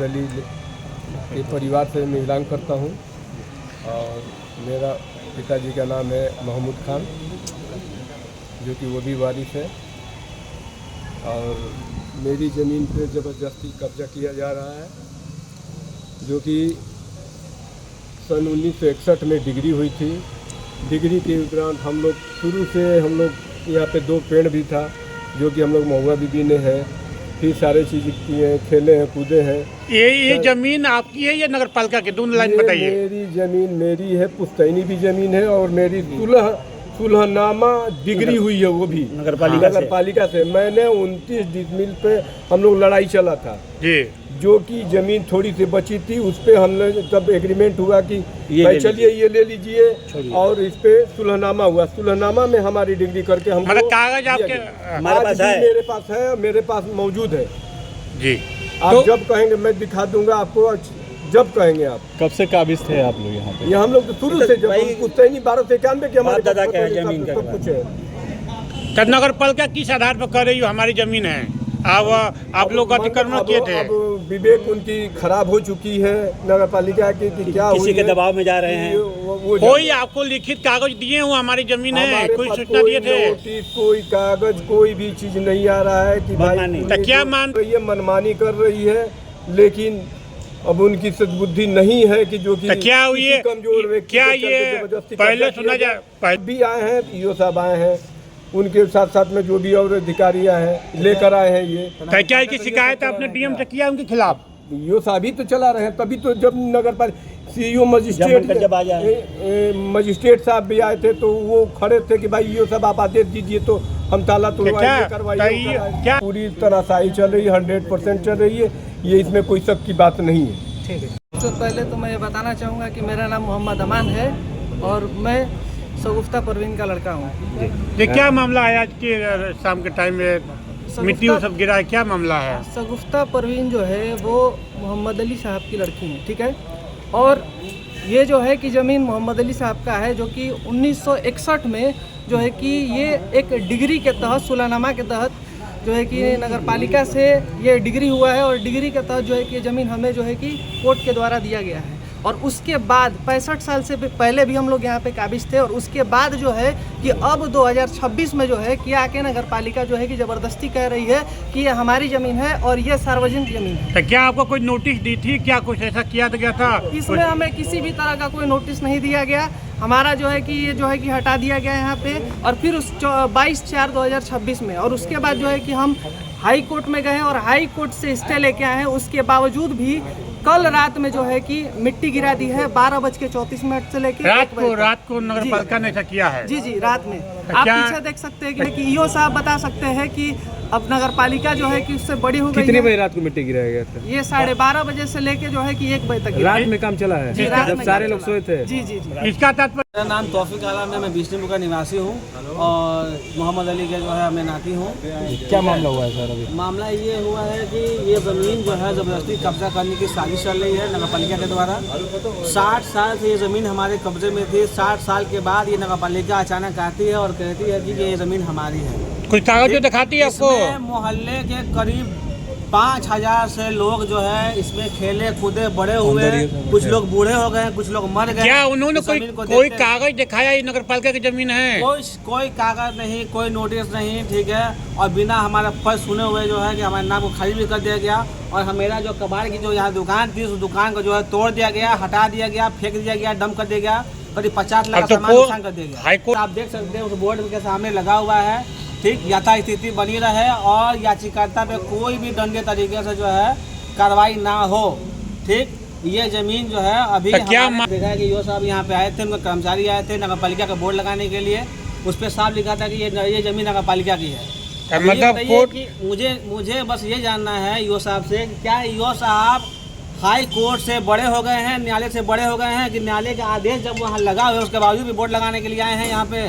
मोहम्मद अली के परिवार से मैं बिलोंग करता हूँ और मेरा पिताजी का नाम है महमूद खान, जो कि वो भी वारिस है। और मेरी ज़मीन पे ज़बरदस्ती कब्जा किया जा रहा है, जो कि सन 1961 में डिग्री हुई थी। डिग्री के उपरांत हम लोग शुरू से यहाँ पे 2 पेड़ भी था, जो कि हम लोग महुआ भी बीने हैं, फिर सारे चीज़ किए हैं, खेले हैं, कूदे हैं। ये ज़मीन आपकी है या नगर पालिका की? दोनों लाइन बताइए। मेरी ज़मीन मेरी है, पुश्तैनी भी ज़मीन है और मेरी सुलहनामा डिग्री हुई है, वो भी नगर पालिका से। मैंने 29 डिसमिल पे हम लोग लड़ाई चला था जी, जो कि ज़मीन थोड़ी सी बची थी, उस पर हमने तब एग्रीमेंट हुआ कि भाई चलिए ये ले लीजिए, और इस पे सुलहनामा हुआ। सुलहनामा में हमारी डिग्री करके हम कागज आपके हमारे पास है, मेरे पास है, मेरे पास मौजूद है जी। आप तो जब कहेंगे मैं दिखा दूंगा आपको, जब कहेंगे आप। कब से काबिज थे आप लोग यहाँ पे? ये हम लोग तो शुरू से, जब 1291 के हमारे दादा का जमीन का सब कुछ है। नगर पालिका किस आधार पर कर रही हो हमारी जमीन है? आप लोग अतिक्रमण किए थे। अब विवेक उनकी खराब हो चुकी है नगर पालिका की, कि क्या किसी के दबाव में जा रहे हैं। कोई आपको लिखित कागज दिए हो हमारी जमीन है? कोई सूचना दिए थे? नोटिस, कोई कागज, कोई भी चीज नहीं आ रहा है कि भाई तो क्या मान रही है, मनमानी कर रही है। लेकिन अब उनकी सद्बुद्धि नहीं है कि जो कि क्या हुई, कमजोर व्यक्ति क्या ये पहले सुना जाए भी आए हैं, ईओ साहब आए हैं, उनके साथ साथ में जो भी और अधिकारी हैं लेकर आए हैं। ये क्या की शिकायत आपने डीएम से किया उनके खिलाफ? ईओ साहब ही तो चला रहे हैं, तभी तो जब नगर पालिका सीईओ मजिस्ट्रेट साहब भी आए थे तो वो खड़े थे कि भाई ईओ साहब आप आदेश दीजिए तो हम ताला तोड़वाइए, करवाइए। पूरी तरह सही चल रही है, 100% चल रही है, ये इसमें कोई शक की बात नहीं है। ठीक है। सबसे पहले तो मैं ये बताना चाहूँगा कि मेरा नाम मोहम्मद अमान है और मैं शगुफ्ता परवीन का लड़का हूँ। ये क्या मामला है? आज के शाम के टाइम में मिट्टी सब गिरा है, क्या मामला है? शगुफ्ता परवीन जो है वो मोहम्मद अली साहब की लड़की है, ठीक है। और ये जो है कि ज़मीन मोहम्मद अली साहब का है, जो कि 1961 में जो है कि ये एक डिग्री के तहत, सुलहनामा के तहत जो है कि नगर पालिका से ये डिग्री हुआ है, और डिग्री के तहत जो है कि ज़मीन हमें जो है कि कोर्ट के द्वारा दिया गया है। और उसके बाद 65 साल से पहले भी हम लोग यहाँ पे काबिज थे, और उसके बाद जो है कि अब 2026 में जो है कि आके नगर पालिका जो है कि ज़बरदस्ती कह रही है कि ये हमारी ज़मीन है और ये सार्वजनिक ज़मीन है। तो क्या आपको कोई नोटिस दी थी? क्या कुछ ऐसा किया गया था? इसमें हमें किसी भी तरह का कोई नोटिस नहीं दिया गया। हमारा जो है कि ये जो है कि हटा दिया गया यहाँ पे, और फिर उस 22/4/2026 में, और उसके बाद जो है कि हम हाई कोर्ट में गए और हाई कोर्ट से स्टे लेके आए हैं। उसके बावजूद भी कल रात में जो है कि मिट्टी गिरा दी है 12:34 से लेकर रात को नगर पालिका ने ऐसा किया है? जी रात में। आप पीछे देख सकते हैं कि ईओ साहब बता सकते हैं कि अब नगर पालिका जो है कि उससे बड़ी हो गई। कितने बजे रात को मिट्टी गिराया गया था? ये 12:30 बजे से लेके जो है कि 1 बजे तक रात में काम चला है, जब सारे लोग सोए थे। जी। इसका तात्पर्य? मेरा नाम तौफीक आलम है, मैं बिजलीपुर का निवासी हूँ और मोहम्मद अली के जो है मैं नाती हूँ। क्या मामला हुआ है सर? अभी मामला ये हुआ है कि ये ज़मीन जो है ज़बरदस्ती कब्जा करने की साजिश चल रही है नगर पालिका के द्वारा। 60 साल से ये ज़मीन हमारे कब्जे में थी। 60 साल के बाद ये नगर पालिका अचानक आती है और कहती है कि ये ज़मीन हमारी है। कुछ कागज दिखाती है आपको? मोहल्ले के करीब 5000 से लोग जो है इसमें खेले कूदे बड़े हुए, कुछ लोग बूढ़े हो गए, कुछ लोग मर गए। क्या उन्होंने कोई कागज दिखाया ये नगर पालिका की जमीन है? कोई कागज नहीं, कोई नोटिस नहीं, ठीक है। और बिना हमारा फर्ज सुने हुए जो है कि हमारे नाम को खाली भी कर दिया गया, और हमेरा जो कबाड़ की जो यहाँ दुकान थी, उस दुकान को जो है तोड़ दिया गया, हटा दिया गया, फेंक दिया गया, डंप कर दिया गया, करीब 50 लाख का सामान नुकसान कर दिया गया। आप देख सकते हैं उस बोर्ड के सामने लगा हुआ है, ठीक, यथास्थिति बनी रहे और याचिकाकर्ता पे कोई भी दंडनीय तरीके से जो है कार्रवाई ना हो, ठीक। ये जमीन जो है अभी क्या देखा है कि यो साहब यहाँ पे आए थे, उनके कर्मचारी आए थे नगर पालिका का बोर्ड लगाने के लिए, उस पर साफ लिखा था कि ये जमीन नगर पालिका की है। मतलब मुझे बस ये जानना है यो साहब से, क्या यो साहब हाई कोर्ट से बड़े हो गए हैं, न्यायालय से बड़े हो गए हैं कि न्यायालय का आदेश जब वहाँ लगा हुआ है उसके बावजूद भी बोर्ड लगाने के लिए आए हैं यहाँ पे?